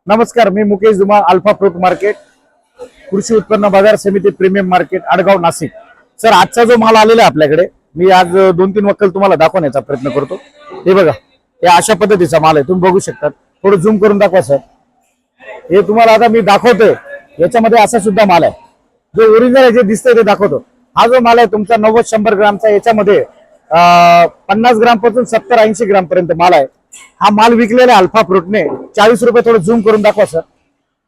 नमस्कार, मी Mukesh Dhumal, alpha fruit market, कृषी उत्पन्न बाजार समिती, premium market, Adgaon, Nashik. Sir, आजचा जो माल आलेला आहे आपल्याकडे, मी आज 2-3 वक्कल तुम्हाला दाखवण्याचा प्रयत्न करतो। हे बघा, हे अशा पद्धतीचा माल आहे, तुम्ही बघू शकता। थोडं झूम करून दाखवा सर। हे तुम्हाला आता मी दाखवतोय, याच्यामध्ये असा सुद्धा माल आहे जो ओरिजिनल आहे, जे दिसतंय ते दाखवतो। हा जो माल आहे तुमचा 90-100 ग्रामचा, याच्यामध्ये 50 ग्राम पासून 70-80 ग्राम पर्यंत माल आहे। हा माल विकलेला आहे अल्फा फ्रूटने 40 रुपये। थोडं झूम करून दाखवा सर,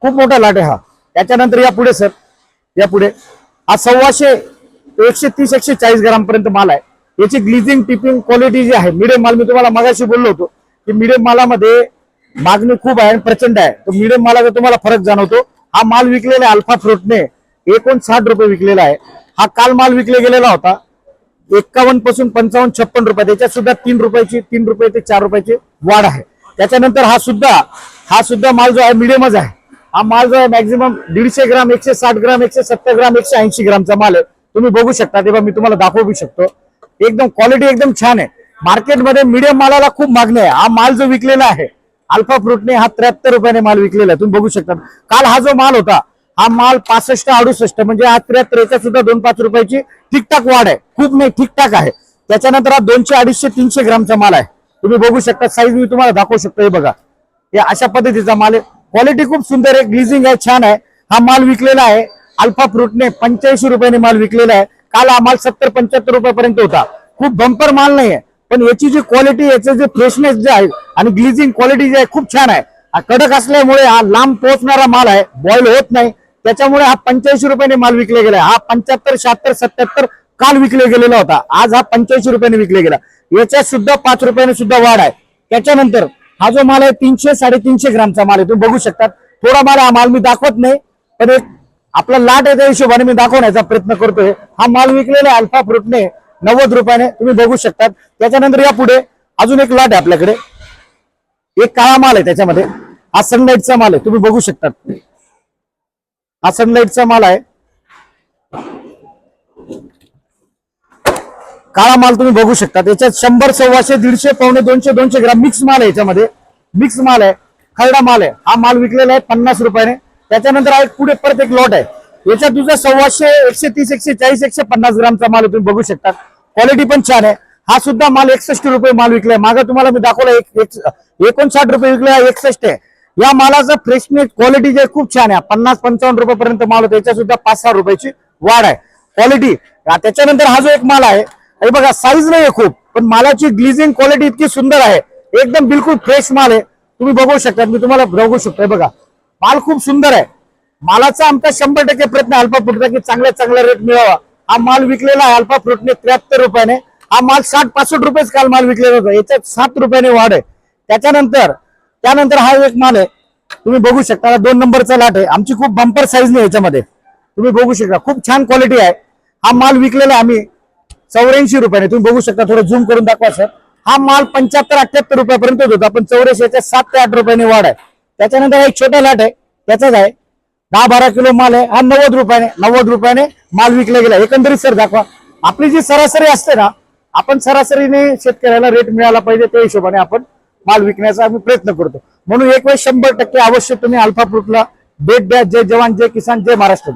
खूप मोठा लाट आहे हा। त्याच्यानंतर या पुढे सर, या पुढे हा 125 ते 130-140 ग्राम पर्यंत माल आहे। याची ग्लिजिंग टिपिंग क्वालिटी जी आहे, मिडियम माल, मी तुम्हाला मगाशी बोललो होतो की मिडियम मालामध्ये मागणी खूप आहे आणि प्रचंड आहे, तो मिडियम मालाचा तुम्हाला फरक जाणवतो। हा माल विकलेला आहे अल्फा फ्रूटने 59 रुपये विकलेला आहे। हा काल माल विकले गेलेला होता 51 पासून 55-56 रुपये, त्याच्यात सुद्धा 3 रुपये ते 4 रुपयाची वाढ आहे। त्याच्यानंतर हा सुद्धा माल जो आहे मिडियमच आहे। हा माल जो आहे मॅक्झिमम 150 ग्राम, 160 ग्राम, 170 ग्राम, 180 ग्रामचा माल आहे, तुम्ही बघू शकता। तेव्हा मी तुम्हाला दाखवू शकतो, एकदम क्वालिटी एकदम छान आहे। मार्केटमध्ये मिडियम मालाला खूप मागणी आहे। हा माल जो विकलेला आहे अल्फा फ्रूटने, हा 73 रुपयाने माल विकलेला आहे, तुम्ही बघू शकता। काल हा जो माल होता, हा माल 65-68, म्हणजे हा 73, याच्यात सुद्धा 2-5 रुपयाची ठीकठाक वाढ आहे, खूप नाही, ठीकठाक आहे। त्याच्यानंतर हा 200, 250, 300 ग्रामचा माल आहे, तुम्ही बघू शकता। साईज मी तुम्हाला दाखवू शकतो, हे बघा, हे अशा पद्धतीचा माल आहे। क्वालिटी खूप सुंदर आहे, ग्लिजिंग आहे, छान आहे। हा माल विकलेला आहे अल्फा फ्रूटने 85 रुपयाने माल विकलेला आहे। काल हा माल 70-75 रुपयापर्यंत होता। खूप बंपर माल नाही आहे, पण याची जी क्वालिटी, याचं जे फ्रेशनेस जे आहे आणि ग्लिजिंग क्वालिटी जी आहे खूप छान आहे। कडक असल्यामुळे हा लांब पोहोचणारा माल आहे, बॉईल होत नाही, त्याच्यामुळे हा 85 रुपयाने माल विकले गेला। हा 75, 76, 77 काल विकले गेलेला होता, आज हा 85 रुपयाने विकले गेला। याच्यात सुद्धा 5 रुपयाने सुद्धा वाढ आहे। त्याच्यानंतर हा जो माल आहे 300-350 ग्रामचा माल आहे, तुम्ही बघू शकता। थोडा माल, हा माल मी दाखवत नाही, पण एक आपला लाट आहे त्या हिशोबाने मी दाखवण्याचा प्रयत्न करतोय। हा माल विकलेला आहे अल्फा फ्रूटने 90 रुपयाने, तुम्ही बघू शकता। त्याच्यानंतर या पुढे अजून एक लाट आहे आपल्याकडे, एक काळा माल आहे, त्याच्यामध्ये हा सनलाइटचा माल आहे, तुम्ही बघू शकता। हा सनलाइटचा माल आहे, काळा माल, तुम्ही बघू शकता। त्याच्यात 100, 125, 150, 125, 200 ग्राम मिक्स माल आहे, याच्यामध्ये मिक्स माल आहे, खरडा माल आहे। हा माल विकलेला आहे 50 रुपयाने। त्याच्यानंतर हा पुढे परत एक लॉट आहे, याच्यात तुझा 125, 130, 140, 150 ग्रामचा माल आहे, तुम्ही बघू शकता। क्वालिटी पण छान आहे। हा सुद्धा माल 61 रुपये माल विकलाय, मागे तुम्हाला मी दाखवला 59 रुपये विकला, 61 आहे। या मालाचा फ्रेशनेस क्वालिटी जे खूप छान आहे, 50-55 रुपयापर्यंत माल होता, याच्यात सुद्धा 5-6 रुपयाची वाढ आहे क्वालिटी। त्याच्यानंतर हा जो एक माल आहे, हे बघा, साईज नाही आहे खूप, पण मालाची ग्लिजिंग क्वालिटी इतकी सुंदर आहे, एकदम बिलकुल फ्रेश माल आहे, तुम्ही बघू शकता। मी तुम्हाला बघू शकतो, बघा, माल खूप सुंदर आहे। मालाचा आमचा 100% प्रयत्न अल्फा फ्रूटचा की चांगला रेट मिळावा। हा माल विकलेला आहे अल्फा फ्रूटने 73 रुपयाने। हा माल 60-65 रुपयेच काल माल विकलेला होता, याच्यात 7 रुपयाने वाढ आहे। त्यानंतर हा एक माल आहे, तुम्ही बघू शकता, 2 नंबरचा लाट आहे। आमची खूप बंपर साईज नाही याच्यामध्ये, तुम्ही बघू शकता, खूप छान क्वालिटी आहे। हा माल विकलेला आहे आम्ही 84 रुपयाने, तुम्ही बघू शकता। थोडं झूम करून दाखवा सर। हा माल 75-78 रुपयापर्यंत होता, पण 84 याच्यात 7 ते 8 रुपयाने वाढ आहे। त्याच्यानंतर एक छोटा लाट आहे, त्याचाच आहे, 10-12 किलो माल आहे। हा 90 रुपयाने माल विकला गेला। एकंदरीत सर दाखवा, आपली जी सरासरी असते ना, आपण सरासरीने शेतकऱ्याला रेट मिळाला पाहिजे, त्या हिशोबाने आपण माल विकण्याचा आम्ही प्रयत्न करतो। म्हणून एक वेळ 100% अवश्य तुम्ही अल्फा फ्रूटला भेट द्या। जय जवान, जय किसान, जय महाराष्ट्र।